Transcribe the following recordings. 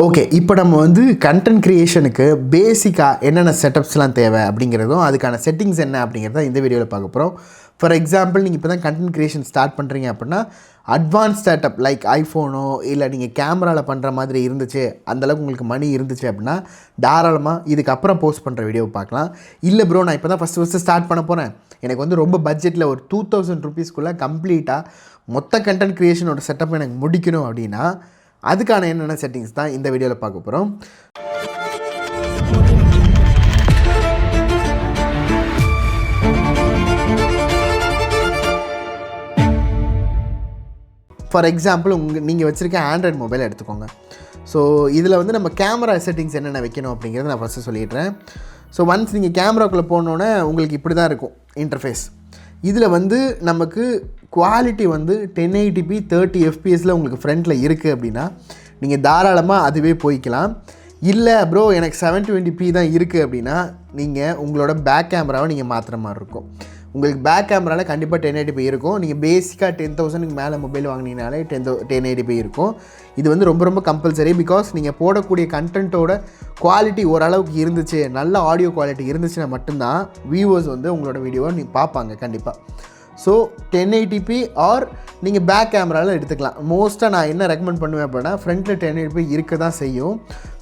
Okay, இப்போ நம்ம வந்து கண்டென்ட் க்ரியேஷனுக்கு பேசிக்காக என்னென்ன செட்டப்ஸ்லாம் தேவை அப்படிங்கிறதும் அதுக்கான செட்டிங்ஸ் என்ன அப்படிங்கிறத இந்த வீடியோவில் பார்க்க போகிறோம். ஃபார் எக்ஸாம்பிள், நீங்கள் இப்போ தான் கண்டென்ட் க்ரியேஷன் ஸ்டார்ட் பண்ணுறீங்க அப்படின்னா அட்வான்ஸ் செட்டப் லைக் ஐஃபோனோ இல்லை நீங்கள் கேமராவில் பண்ணுற மாதிரி இருந்துச்சு, அந்தளவுக்கு உங்களுக்கு மணி இருந்துச்சு அப்படின்னா தாராளமாக இதுக்கப்புறம் போஸ்ட் பண்ணுற வீடியோவை பார்க்கலாம். இல்லை ப்ரோ, நான் இப்போ தான் ஃபஸ்ட்டு ஸ்டார்ட் பண்ண போகிறேன், எனக்கு வந்து ரொம்ப பட்ஜெட்டில் ஒரு 2000 ருபீஸ்க்குள்ளே கம்ப்ளீட்டாக மொத்த கண்டென்ட் க்ரியேஷனோட செட்டப் எனக்கு முடிக்கணும் அப்படின்னா அதுக்கான என்னென்ன செட்டிங்ஸ் தான் இந்த வீடியோவில் பார்க்க போகிறோம். ஃபார் எக்ஸாம்பிள், நீங்கள் வச்சுருக்க ஆண்ட்ராய்டு மொபைல் எடுத்துக்கோங்க. ஸோ இதில் வந்து நம்ம கேமரா செட்டிங்ஸ் என்னென்ன வைக்கணும் அப்படிங்கிறத நான் ஃபஸ்ட்டு சொல்லிடுறேன். ஸோ ஒன்ஸ் நீங்கள் கேமராக்குள்ளே போனோன்னே உங்களுக்கு இப்படி தான் இருக்கும் இன்டர்ஃபேஸ். இதில் வந்து நமக்கு குவாலிட்டி வந்து 1080p 30 fpsல உங்களுக்கு ஃப்ரண்ட்டில் இருக்குது அப்படின்னா நீங்கள் தாராளமாக அதுவே போய்க்கலாம். இல்லை ப்ரோ, எனக்கு 720p தான் இருக்குது அப்படின்னா நீங்கள் உங்களோட பேக் கேமராவை நீங்கள் மாற்றுற மாதிரி இருக்கும். உங்களுக்கு பேக் கேமராவில் கண்டிப்பாக 1080p இருக்கும். நீங்கள் பேசிக்காக 10,000க்கு மேலே மொபைல் வாங்கினீங்கனாலே 1080p இருக்கும். இது வந்து ரொம்ப ரொம்ப கம்பல்சரி. பிகாஸ் நீங்கள் போடக்கூடிய கண்டென்ட்டோட குவாலிட்டி ஓரளவுக்கு இருந்துச்சு, நல்ல ஆடியோ குவாலிட்டி இருந்துச்சுன்னா மட்டும்தான் வியூவர்ஸ் வந்து உங்களோட வீடியோவை நீங்கள் பார்ப்பாங்க கண்டிப்பாக. ஸோ 1080p ஆர் நீங்கள் பேக் கேமராவில் எடுத்துக்கலாம். மோஸ்ட்டாக நான் என்ன ரெக்கமெண்ட் பண்ணுவேன் அப்படின்னா ஃப்ரண்ட்டில் 1080p இருக்க தான் செய்யும்.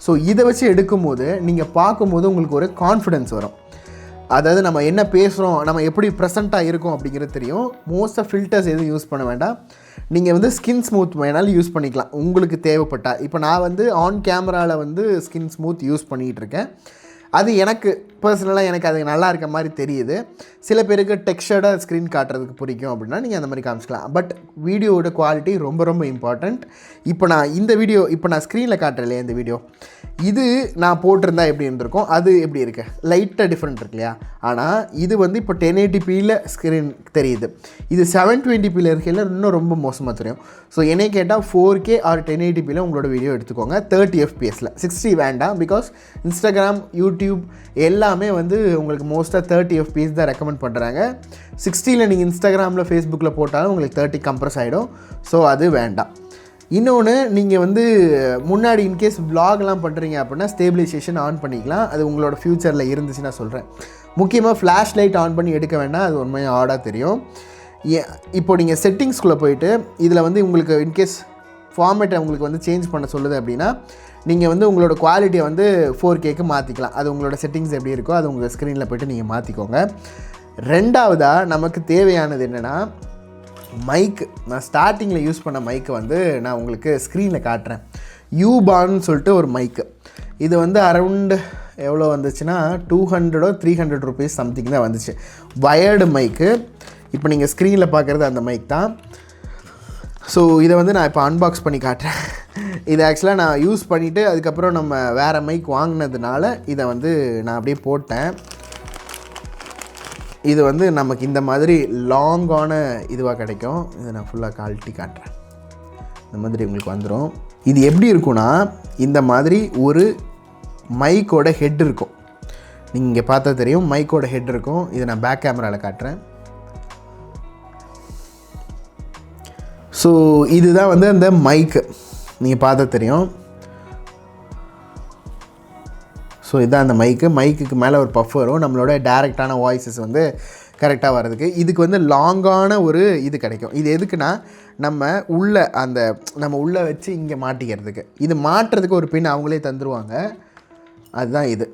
ஸோ இதை வச்சு எடுக்கும்போது நீங்கள் பார்க்கும்போது உங்களுக்கு ஒரு கான்ஃபிடென்ஸ் வரும். அதாவது நம்ம என்ன பேசுகிறோம், நம்ம எப்படி ப்ரெசண்ட்டாக இருக்கும் அப்படிங்கிறது தெரியும். மோஸ்ட்டாக ஃபில்டர்ஸ் எதுவும் யூஸ் பண்ண வேண்டாம். நீங்கள் வந்து ஸ்கின் ஸ்மூத் வேணாலும் யூஸ் பண்ணிக்கலாம் உங்களுக்கு தேவைப்பட்டால். இப்போ நான் வந்து ஆன் கேமராவில் வந்து ஸ்கின் ஸ்மூத் யூஸ் பண்ணிகிட்டு இருக்கேன். அது எனக்கு பர்சனலாக எனக்கு அது நல்லா இருக்க மாதிரி தெரியுது. சில பேருக்கு டெக்ஸ்சர்டாக ஸ்க்ரீன் காட்டுறதுக்கு பிடிக்கும் அப்படின்னா நீங்கள் அந்த மாதிரி காமிச்சிக்கலாம். பட் வீடியோவோட குவாலிட்டி ரொம்ப ரொம்ப இம்பார்ட்டண்ட். இப்போ நான் ஸ்க்ரீனில் காட்டுறேன் இல்லையா, இந்த வீடியோ இது நான் போட்டிருந்தா எப்படி இருந்திருக்கும், அது எப்படி இருக்கு, லைட்டாக டிஃப்ரெண்ட் இருக்கு இல்லையா. ஆனால் இது வந்து இப்போ 1080pயில் ஸ்க்ரீன் தெரியுது, இது 720pயில் இருக்கையில் இன்னும் ரொம்ப மோசமாக தெரியும். ஸோ என்னை கேட்டால் 4K ஆர் 1080pயில் உங்களோட வீடியோ எடுத்துக்கோங்க 30 fpsல. 60 வேண்டாம். பிகாஸ் இன்ஸ்டாகிராம், யூடியூப் எல்லாமே வந்து உங்களுக்கு மோஸ்ட்டாக 30 fps தான் ரெக்கமெண்ட் பண்ணுறாங்க. 60ல் நீங்கள் இன்ஸ்டாகிராமில் ஃபேஸ்புக்கில் போட்டாலும் உங்களுக்கு 30 கம்ப்ரஸ் ஆகிடும். ஸோ அது வேண்டாம். இன்னொன்று, நீங்கள் வந்து முன்னாடி இன்கேஸ் vlogலாம் பண்ணுறீங்க அப்படின்னா ஸ்டேபிளைசேஷன் ஆன் பண்ணிக்கலாம். அது உங்களோட ஃப்யூச்சரில் இருந்துச்சுன்னா சொல்கிறேன். முக்கியமாக ஃப்ளாஷ் லைட் ஆன் பண்ணி எடுக்க வேண்டாம், அது உண்மையாக ஆடாக தெரியும். இப்போ நீங்கள் செட்டிங்ஸ்குள்ளே போயிட்டு இதில் வந்து உங்களுக்கு இன்கேஸ் ஃபார்மேட்டை உங்களுக்கு வந்து சேஞ்ச் பண்ண சொல்லுது அப்படின்னா நீங்கள் வந்து உங்களோட குவாலிட்டியை வந்து 4Kக்கு மாற்றிக்கலாம். அது உங்களோட செட்டிங்ஸ் எப்படி இருக்கோ அது உங்கள் ஸ்க்ரீனில் போய்ட்டு நீங்கள் மாற்றிக்கோங்க. ரெண்டாவதாக நமக்கு தேவையானது என்னென்னா மைக்கு. நான் ஸ்டார்டிங்கில் யூஸ் பண்ண மைக்கு வந்து நான் உங்களுக்கு ஸ்க்ரீனில் காட்டுறேன். யூபான்னு சொல்லிட்டு ஒரு மைக்கு. இது வந்து அரவுண்டு எவ்வளோ வந்துச்சுன்னா 200 or 300 ருபீஸ் சம்திங் தான் வந்துச்சு. வயர்டு மைக்கு. இப்போ நீங்கள் ஸ்க்ரீனில் பார்க்குறது அந்த மைக் தான். ஸோ இதை வந்து நான் இப்போ அன்பாக்ஸ் பண்ணி காட்டுறேன். இதை ஆக்சுவலாக நான் யூஸ் பண்ணிவிட்டு அதுக்கப்புறம் நம்ம வேறு மைக் வாங்கினதுனால இதை வந்து நான் அப்படியே போட்டேன். இது வந்து நமக்கு இந்த மாதிரி லாங்கான இதுவாக கிடைக்கும். இதை நான் ஃபுல்லாக கழட்டி காட்டுறேன். இந்த மாதிரி உங்களுக்கு வந்துடும். இது எப்படி இருக்குன்னா, இந்த மாதிரி ஒரு மைக்கோட ஹெட் இருக்கும். நீங்கள் இங்கே பார்த்தா தெரியும், மைக்கோட ஹெட் இருக்கும். இதை நான் பேக் கேமராவில் காட்டுறேன். ஸோ இதுதான் வந்து அந்த மைக்கு, நீங்கள் பார்த்தா தெரியும். ஸோ இதுதான் அந்த மைக்குக்கு மேலே ஒரு பஃப் வரும், நம்மளோட டைரெக்டான வாய்ஸஸ் வந்து கரெக்டாக வர்றதுக்கு. இதுக்கு வந்து லாங்கான ஒரு இது கிடைக்கும். இது எதுக்குன்னா நம்ம உள்ளே வச்சு இங்கே மாட்டிக்கிறதுக்கு. இது மாட்டுறதுக்கு ஒரு பின் அவங்களே தந்துடுவாங்க. அதுதான் இது.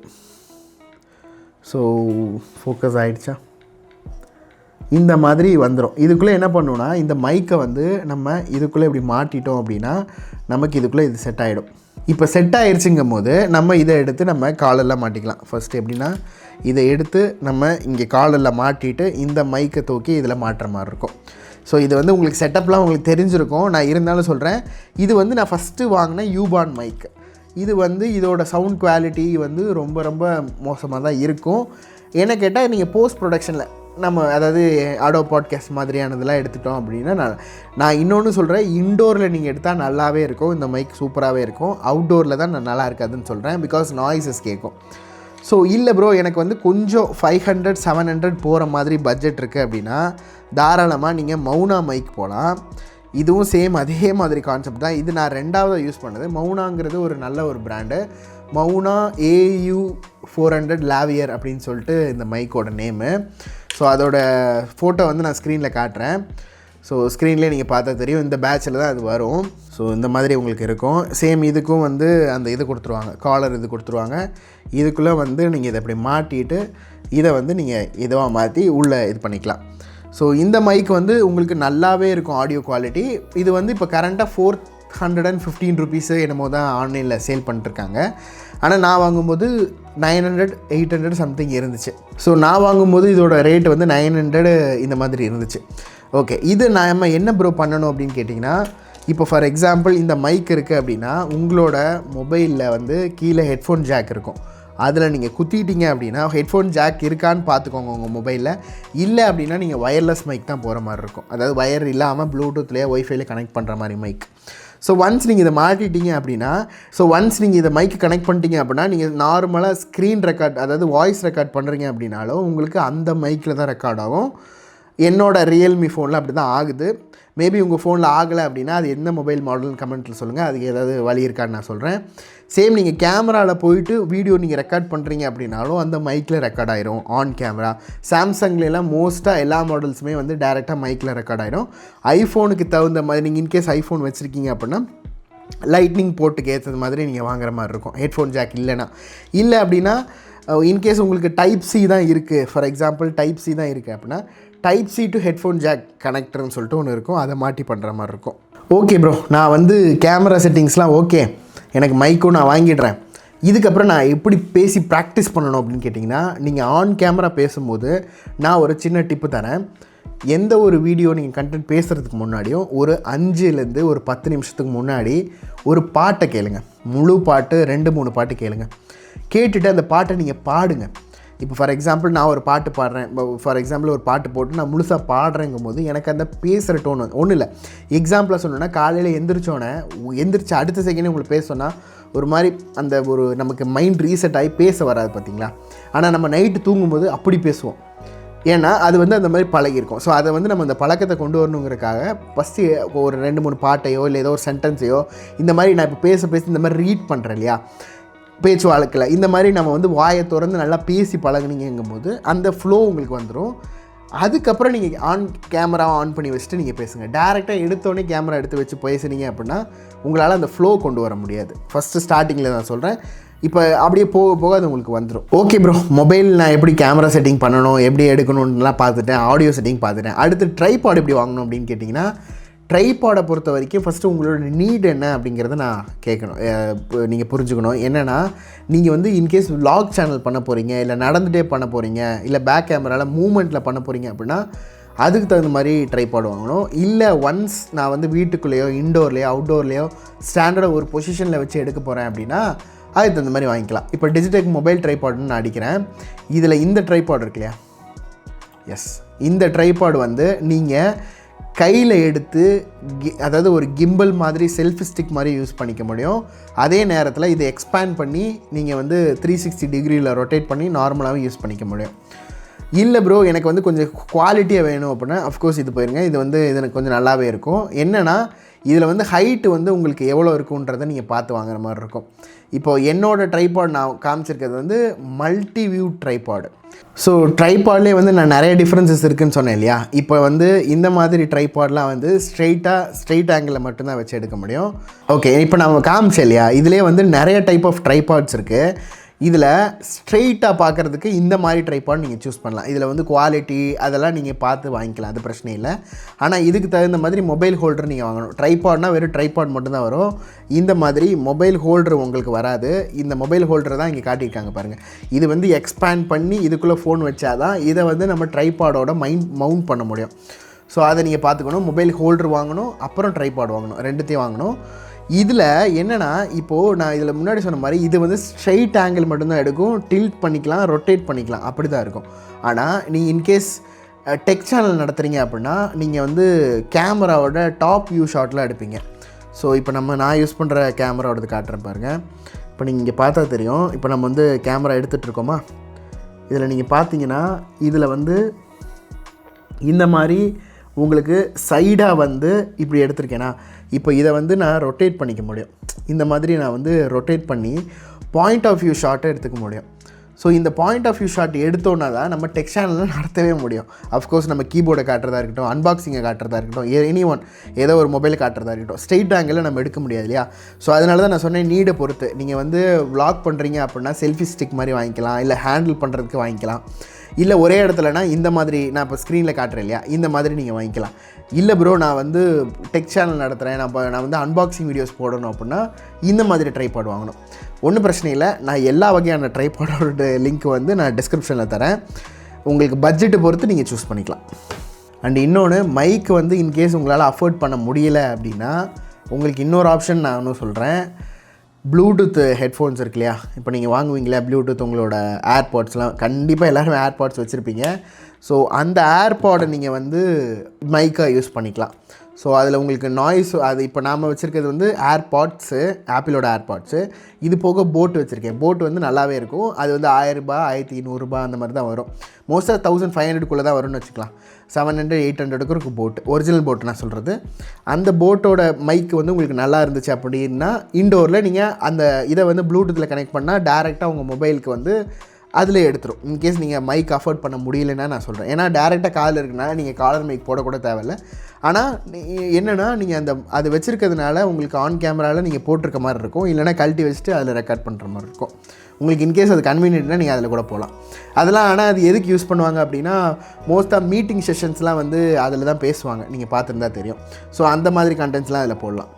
ஸோ ஃபோக்கஸ் ஆகிடுச்சா, இந்த மாதிரி வந்துடும். இதுக்குள்ளே என்ன பண்ணுன்னா, இந்த மைக்கை வந்து நம்ம இதுக்குள்ளே இப்படி மாட்டிட்டோம் அப்படின்னா நமக்கு இதுக்குள்ளே இது செட் ஆகிடும். இப்போ செட் ஆகிடுச்சுங்கும் போது நம்ம இதை எடுத்து நம்ம காலெல்லாம் மாட்டிக்கலாம். ஃபஸ்ட்டு எப்படின்னா, இதை எடுத்து நம்ம இங்கே காலெல்லாம் மாட்டிட்டு இந்த மைக்கை தூக்கி இதில் மாட்டுற மாதிரி இருக்கும். ஸோ இது வந்து உங்களுக்கு செட்டப்லாம் உங்களுக்கு தெரிஞ்சிருக்கும். நான் இருந்தாலும் சொல்கிறேன். இது வந்து நான் ஃபஸ்ட்டு வாங்கின யூபான் மைக். இது வந்து இதோட சவுண்ட் குவாலிட்டி வந்து ரொம்ப ரொம்ப மோசமாக தான் இருக்கும். என்ன கேட்டால் நீங்கள் போஸ்ட் ப்ரொடக்ஷனில் அதாவது ஆடோ பாட்காஸ்ட் மாதிரியானதெல்லாம் எடுத்துட்டோம் அப்படின்னா நான் இன்னொன்று சொல்கிறேன். இன்டோரில் நீங்கள் எடுத்தால் நல்லாவே இருக்கும், இந்த மைக் சூப்பராகவே இருக்கும். அவுட்டோரில் தான் நான் நல்லா இருக்காதுன்னு சொல்கிறேன். பிகாஸ் நாய்ஸஸ் கேட்கும். ஸோ இல்லை ப்ரோ, எனக்கு வந்து கொஞ்சம் 500-700 போகிற மாதிரி பட்ஜெட் இருக்குது அப்படின்னா தாராளமாக நீங்கள் மௌனா மைக் போகலாம். இதுவும் சேம் அதே மாதிரி கான்செப்ட் தான். இது நான் 2வது யூஸ் பண்ணது. மௌனாங்கிறது ஒரு நல்ல ஒரு பிராண்டு. மௌனா AU400 லாவியர் அப்படின்னு சொல்லிட்டு இந்த மைக்கோட நேமு. ஸோ அதோட ஃபோட்டோ வந்து நான் ஸ்க்ரீனில் காட்டுறேன். ஸோ ஸ்க்ரீன்லேயே நீங்கள் பார்த்தா தெரியும், இந்த பேட்சில் தான் அது வரும். ஸோ இந்த மாதிரி உங்களுக்கு இருக்கும். சேம் இதுக்கும் வந்து அந்த இது கொடுத்துருவாங்க, காலர் இது கொடுத்துருவாங்க. இதுக்குள்ளே வந்து நீங்கள் இதை இப்படி மாட்டிட்டு இதை வந்து நீங்கள் இதுவாக மாற்றி உள்ளே இது பண்ணிக்கலாம். ஸோ இந்த மைக் வந்து உங்களுக்கு நல்லாவே இருக்கும் ஆடியோ குவாலிட்டி. இது வந்து இப்போ கரண்ட்டாக 415 ருபீஸு என்னமோ தான் ஆன்லைனில் சேல் பண்ணிட்டுருக்காங்க. ஆனால் நான் வாங்கும்போது 900 800 சம்திங் இருந்துச்சு. ஸோ நான் வாங்கும்போது இதோட ரேட் வந்து 900 இந்த மாதிரி இருந்துச்சு. ஓகே, இது நம்ம என்ன ப்ரோ பண்ணணும் அப்படின்னு கேட்டிங்கன்னா, இப்போ ஃபார் எக்ஸாம்பிள் இந்த மைக் இருக்குது அப்படின்னா உங்களோட மொபைலில் வந்து கீழே ஹெட்ஃபோன் ஜாக் இருக்கும். அதில் நீங்கள் குத்திட்டீங்க அப்படின்னா ஹெட்ஃபோன் ஜாக் இருக்கான்னு பார்த்துக்கோங்க உங்கள் மொபைலில். இல்லை அப்படின்னா நீங்கள் வயர்லெஸ் மைக் தான் போகிற மாதிரி இருக்கும். அதாவது வயர் இல்லாமல் ப்ளூடூத்லேயே ஒய்ஃபைல கனெக்ட் பண்ணுற மாதிரி மைக். ஸோ ஒன்ஸ் நீங்கள் இதை மாட்டிட்டீங்க அப்படின்னா, இதை மைக்கு கனெக்ட் பண்ணிட்டீங்க அப்படின்னா நீங்கள் நார்மலாக ஸ்க்ரீன் ரெக்கார்ட், அதாவது வாய்ஸ் ரெக்கார்ட் பண்ணுறீங்க அப்படின்னாலும் உங்களுக்கு அந்த மைக்கில் தான் ரெக்கார்ட் ஆகும். என்னோடய ரியல்மி ஃபோனில் அப்படி தான் ஆகுது. மேபி உங்கள் ஃபோனில் ஆகலை அப்படின்னா அது என்ன மொபைல் மாடல்னு கமெண்ட்டில் சொல்லுங்கள். அதுக்கு ஏதாவது வழி இருக்கான்னு நான் சொல்கிறேன். சேம் நீங்கள் கேமராவில் போயிட்டு வீடியோ நீங்கள் ரெக்கார்ட் பண்ணுறீங்க அப்படின்னாலும் அந்த மைக்கில் ரெக்கார்ட் ஆயிரும் ஆன் கேமரா. சாம்சங்லாம் மோஸ்ட்டாக எல்லா மாடல்ஸுமே வந்து டேரெக்டாக மைக்கில் ரெக்கார்ட் ஆயிரும். ஐஃபோனுக்கு தகுந்த மாதிரி நீங்கள் இன்கேஸ் ஐஃபோன் வச்சுருக்கீங்க அப்படின்னா லைட்னிங் போட்டுக்கு ஏற்றது மாதிரி நீங்கள் வாங்குற மாதிரி இருக்கும், ஹெட்ஃபோன் ஜாக் இல்லைனா. இல்லை அப்படின்னா இன்கேஸ் உங்களுக்கு டைப் சி தான் இருக்குது, ஃபார் எக்ஸாம்பிள் டைப் சி தான் இருக்குது அப்படின்னா type C to headphone jack கனெக்டர்னு சொல்லிட்டு ஒன்று இருக்கும், அதை மாட்டி பண்ணுற மாதிரி இருக்கும். ஓகே ப்ரோ, நான் வந்து கேமரா செட்டிங்ஸ்லாம் ஓகே, எனக்கு மைக்கும் நான் வாங்கிடுறேன். இதுக்கப்புறம் நான் எப்படி பேசி ப்ராக்டிஸ் பண்ணணும் அப்படின்னு கேட்டிங்கன்னா, நீங்கள் ஆன் கேமரா பேசும்போது நான் ஒரு சின்ன டிப்பு தரேன். எந்த ஒரு வீடியோ நீங்கள் கண்டென்ட் பேசுகிறதுக்கு முன்னாடியும் ஒரு 5லேருந்து ஒரு 10 நிமிஷத்துக்கு முன்னாடி ஒரு பாட்டை கேளுங்க. முழு பாட்டு 2-3 பாட்டு கேளுங்க. கேட்டுட்டு அந்த பாட்டை நீங்கள் பாடுங்க. இப்போ ஃபார் எக்ஸாம்பிள் நான் ஒரு பாட்டு பாடுறேன், ஃபார் எக்ஸாம்பிள் ஒரு பாட்டு போட்டு நான் முழுசாக பாடுறேங்கும் போது எனக்கு அந்த பேசுகிற டோன் ஒன்றும் இல்லை. எக்ஸாம்பிளாக சொன்னோன்னா, காலையில் எந்திரிச்சு அடுத்த செகண்டே உங்களுக்கு பேச சொன்னால் ஒரு மாதிரி அந்த ஒரு நமக்கு மைண்ட் ரீசெட் ஆகி பேச வராது பார்த்தீங்களா. ஆனால் நம்ம நைட்டு தூங்கும்போது அப்படி பேசுவோம். ஏன்னா அது வந்து அந்த மாதிரி பழகிருக்கும். ஸோ அதை வந்து நம்ம அந்த பழக்கத்தை கொண்டு வரணுங்கிறக்காக ஃபஸ்ட்டு ஒரு 2-3 பாட்டையோ இல்லை ஏதோ ஒரு சென்டென்ஸையோ இந்த மாதிரி நான் இப்போ பேச இந்த மாதிரி ரீட் பண்ணுறேன் இல்லையா, பேச்சு வழக்கில் இந்த மாதிரி நம்ம வந்து வாயை திறந்து நல்லா பேசி பழகுனீங்கும் போது அந்த ஃப்ளோ உங்களுக்கு வந்துடும். அதுக்கப்புறம் நீங்கள் கேமரா ஆன் பண்ணி வச்சுட்டு நீங்கள் பேசுங்க. டேரெக்டாக எடுத்தோடனே கேமரா எடுத்து வச்சு பேசுனீங்க அப்படின்னா உங்களால் அந்த ஃப்ளோ கொண்டு வர முடியாது. ஃபஸ்ட்டு ஸ்டார்டிங்கில் நான் சொல்கிறேன், இப்போ அப்படியே போக போக அது உங்களுக்கு வந்துடும். ஓகே ப்ரோ, மொபைல் நான் எப்படி கேமரா செட்டிங் பண்ணணும், எப்படி எடுக்கணும்லாம் பார்த்துட்டேன், ஆடியோ செட்டிங் பார்த்துட்டேன். அடுத்து ட்ரைபாட் எப்படி வாங்கணும் அப்படின்னு கேட்டிங்கன்னா, ட்ரைபாடை பொறுத்த வரைக்கும் ஃபஸ்ட்டு உங்களோட நீட் என்ன அப்படிங்கிறத நான் கேட்கணும், நீங்கள் புரிஞ்சுக்கணும். என்னென்னா, நீங்கள் வந்து இன்கேஸ் vlog சேனல் பண்ண போகிறீங்க, இல்லை நடந்துகிட்டே பண்ண போகிறீங்க, இல்லை பேக் கேமராவில் மூமெண்ட்டில் பண்ண போகிறீங்க அப்படின்னா அதுக்கு தகுந்த மாதிரி ட்ரைபாட் வாங்கணும். இல்லை ஒன்ஸ் நான் வந்து வீட்டுக்குள்ளேயோ இன்டோர்லேயோ அவுட்டோர்லேயோ ஸ்டாண்டர்டாக ஒரு பொசிஷனில் வச்சு எடுக்க போகிறேன் அப்படின்னா அதுக்கு தகுந்த மாதிரி வாங்கிக்கலாம். இப்போ டிஜிடெக் மொபைல் ட்ரைபாட்னு நான் அடிக்கிறேன். இதில் இந்த ட்ரைபாட் இருக்கு இல்லையா, எஸ், இந்த ட்ரைபாட் வந்து நீங்கள் கையில் எடுத்து அதாவது ஒரு கிம்பிள் மாதிரி செல்ஃபி ஸ்டிக் மாதிரி யூஸ் பண்ணிக்க முடியும். அதே நேரத்தில் இதை எக்ஸ்பேண்ட் பண்ணி நீங்கள் வந்து 360 டிகிரியில் ரொட்டேட் பண்ணி நார்மலாகவும் யூஸ் பண்ணிக்க முடியும். இல்லை ப்ரோ எனக்கு வந்து கொஞ்சம் குவாலிட்டியாக வேணும் அப்படின்னா அஃப்கோர்ஸ் இது போயிருங்க. இது வந்து எனக்கு கொஞ்சம் நல்லாவே இருக்கும். என்னென்னா இதில் வந்து ஹைட்டு வந்து உங்களுக்கு எவ்வளோ இருக்குன்றதை நீங்கள் பார்த்து வாங்குற மாதிரி இருக்கும். இப்போது என்னோடய ட்ரைபாட் நான் காமிச்சிருக்கிறது வந்து மல்டி வியூ ட்ரைபாடு. ஸோ ட்ரைபாட்லேயே வந்து நான் நிறைய டிஃப்ரென்சஸ் இருக்குதுன்னு சொன்னேன் இல்லையா. இப்போ வந்து இந்த மாதிரி ட்ரைபாட்லாம் வந்து ஸ்ட்ரெயிட் ஆங்கிளில் மட்டும்தான் வச்சு எடுக்க முடியும். ஓகே, இப்போ நம்ம காமிச்சேன் இல்லையா, இதிலே வந்து நிறைய டைப் ஆஃப் ட்ரைபாட்ஸ் இருக்குது. இதில் ஸ்ட்ரெயிட்டாக பார்க்குறதுக்கு இந்த மாதிரி ட்ரைபாட் நீங்கள் சூஸ் பண்ணலாம். இதில் வந்து குவாலிட்டி அதெல்லாம் நீங்கள் பார்த்து வாங்கிக்கலாம், அது பிரச்சனை இல்லை. ஆனால் இதுக்கு தகுந்த மாதிரி மொபைல் ஹோல்டர் நீங்கள் வாங்கணும். ட்ரைபாட்னால் வெறும் ட்ரைபாட் மட்டும்தான் வரும். இந்த மாதிரி மொபைல் ஹோல்டர் உங்களுக்கு வராது. இந்த மொபைல் ஹோல்டர் தான் இங்கே காட்டியிருக்காங்க பாருங்கள். இது வந்து எக்ஸ்பேண்ட் பண்ணி இதுக்குள்ளே ஃபோன் வச்சாதான் இதை வந்து நம்ம ட்ரைபாடோட மவுண்ட் பண்ண முடியும். ஸோ அதை நீங்கள் பார்த்துக்கணும். மொபைல் ஹோல்டர் வாங்கணும், அப்புறம் ட்ரைபாட் வாங்கணும், ரெண்டுத்தையும் வாங்கணும். இதில் என்னென்னா, இப்போது நான் இதில் முன்னாடி சொன்ன மாதிரி இது வந்து ஸ்ட்ரெயிட் ஆங்கிள் மட்டும்தான் எடுக்கும். டில்ட் பண்ணிக்கலாம், ரொட்டேட் பண்ணிக்கலாம், அப்படி தான் இருக்கும். ஆனால் நீங்கள் இன்கேஸ் டெக் சேனல் நடத்துகிறீங்க அப்படின்னா நீங்கள் வந்து கேமராவோட டாப் வியூ ஷாட்டில் எடுப்பீங்க. ஸோ இப்போ நான் யூஸ் பண்ணுற கேமராவோடது காட்டுறேன் பாருங்கள். இப்போ நீங்கள் இங்கே பார்த்தா தெரியும். இப்போ நம்ம வந்து கேமரா எடுத்துகிட்ருக்கோமா, இதில் நீங்கள் பார்த்தீங்கன்னா இதில் வந்து இந்த மாதிரி உங்களுக்கு சைடாக வந்து இப்படி எடுத்திருக்கேனா, இப்போ இதை வந்து நான் ரொட்டேட் பண்ணிக்க முடியும். இந்த மாதிரி நான் வந்து ரொட்டேட் பண்ணி பாயிண்ட் ஆஃப் வியூ ஷாட்டை எடுத்துக்க முடியும். ஸோ இந்த பாயிண்ட் ஆஃப் வியூ ஷாட் எடுத்தோன்னா தான் நம்ம டெக் சேனலில் நடத்தவே முடியும். அஃப்கோர்ஸ் நம்ம கீபோர்டை காட்டுறதா இருக்கட்டும், அன்பாக்சிங்கை காட்டுறதா இருக்கட்டும், எனி ஒன் ஏதோ ஒரு மொபைல் காட்டுறதா இருக்கட்டும், ஸ்ட்ரெயிட் ஆங்கிளில் நம்ம எடுக்க முடியாது இல்லையா. ஸோ அதனால தான் நான் சொன்னேன், நீடை பொறுத்து நீங்கள் வந்து vlog பண்ணுறீங்க அப்படின்னா செல்ஃபி ஸ்டிக் மாதிரி வாங்கிக்கலாம், இல்லை ஹேண்டில் பண்ணுறதுக்கு வாங்கிக்கலாம், இல்லை ஒரே இடத்துலனா இந்த மாதிரி நான் இப்போ ஸ்க்ரீனில் காட்டுறேன் இல்லையா, இந்த மாதிரி நீங்கள் வாங்கிக்கலாம். இல்லை ப்ரோ நான் வந்து டெக் சேனல் நடத்துகிறேன், நான் வந்து அன்பாக்சிங் வீடியோஸ் போடணும் அப்படின்னா இந்த மாதிரி ட்ரைபாட் வாங்கணும். ஒன்றும் பிரச்சனை இல்லை, நான் எல்லா வகையான ட்ரைபாடோட லிங்க் வந்து நான் டிஸ்கிரிப்ஷனில் தரேன். உங்களுக்கு பட்ஜெட்டை பொறுத்து நீங்கள் சூஸ் பண்ணிக்கலாம். அண்ட் இன்னொன்று, மைக் வந்து இன்கேஸ் உங்களால் அஃபோர்ட் பண்ண முடியல அப்படின்னா உங்களுக்கு இன்னொரு ஆப்ஷன் நான் இன்னும் சொல்கிறேன். ப்ளூடூத் ஹெட்ஃபோன்ஸ் இருக்கு இல்லையா, இப்போ நீங்கள் வாங்குவீங்களா ப்ளூடூத் உங்களோட ஏர்பாட்ஸ்லாம், கண்டிப்பாக எல்லோரும் ஏர்பாட்ஸ் வச்சுருப்பீங்க. ஸோ அந்த ஏர்பாடை நீங்கள் வந்து மைக்காக யூஸ் பண்ணிக்கலாம். ஸோ அதில் உங்களுக்கு நாய்ஸ், அது இப்போ நாம் வச்சுருக்கிறது வந்து ஏர்பாட்ஸு, ஆப்பிளோட ஏர்பாட்ஸு. இது போக போட் வச்சுருக்கேன். போட் வந்து நல்லாவே இருக்கும். அது வந்து 1000 1200 அந்த மாதிரி தான் வரும். மோஸ்ட்டாக 1500 தான் வரும்னு வச்சுக்கலாம். 700 800 இருக்கும் போட், ஒரிஜினல் போட்டு நான் சொல்கிறது. அந்த போட்டோட மைக் வந்து உங்களுக்கு நல்லா இருந்துச்சு அப்படின்னா இன்டோரில் நீங்கள் அந்த இதை வந்து ப்ளூடூத்தில் கனெக்ட் பண்ணால் டேரெக்டாக உங்கள் மொபைலுக்கு வந்து அதில் எடுத்துரும். இன்கேஸ் நீங்கள் மைக் அஃபோர்ட் பண்ண முடியலன்னா நான் சொல்கிறேன். ஏன்னா டேரெக்டாக காலில் இருக்குனால நீங்கள் காலர் மைக் போடக்கூட தேவையில்லை. ஆனால் என்னென்னா நீங்கள் அது வச்சுருக்கிறதுனால உங்களுக்கு ஆன் கேமராவில் நீங்கள் போட்டிருக்க மாதிரி இருக்கும், இல்லைனா கழட்டி வச்சுட்டு அதில் ரெக்கார்ட் பண்ணுற மாதிரி இருக்கும். உங்களுக்கு இன்கேஸ் அது கன்வீனியன்ட்னா நீங்கள் அதில் கூட போகலாம். அதெல்லாம் ஆனால் அது எதுக்கு யூஸ் பண்ணுவாங்க அப்படின்னா மோஸ்ட்டாக மீட்டிங் செஷன்ஸ்லாம் வந்து அதில் தான் பேசுவாங்க, நீங்கள் பார்த்துருந்தா தெரியும். ஸோ அந்த மாதிரி கண்டென்ட்ஸ்லாம் அதில் போடலாம்.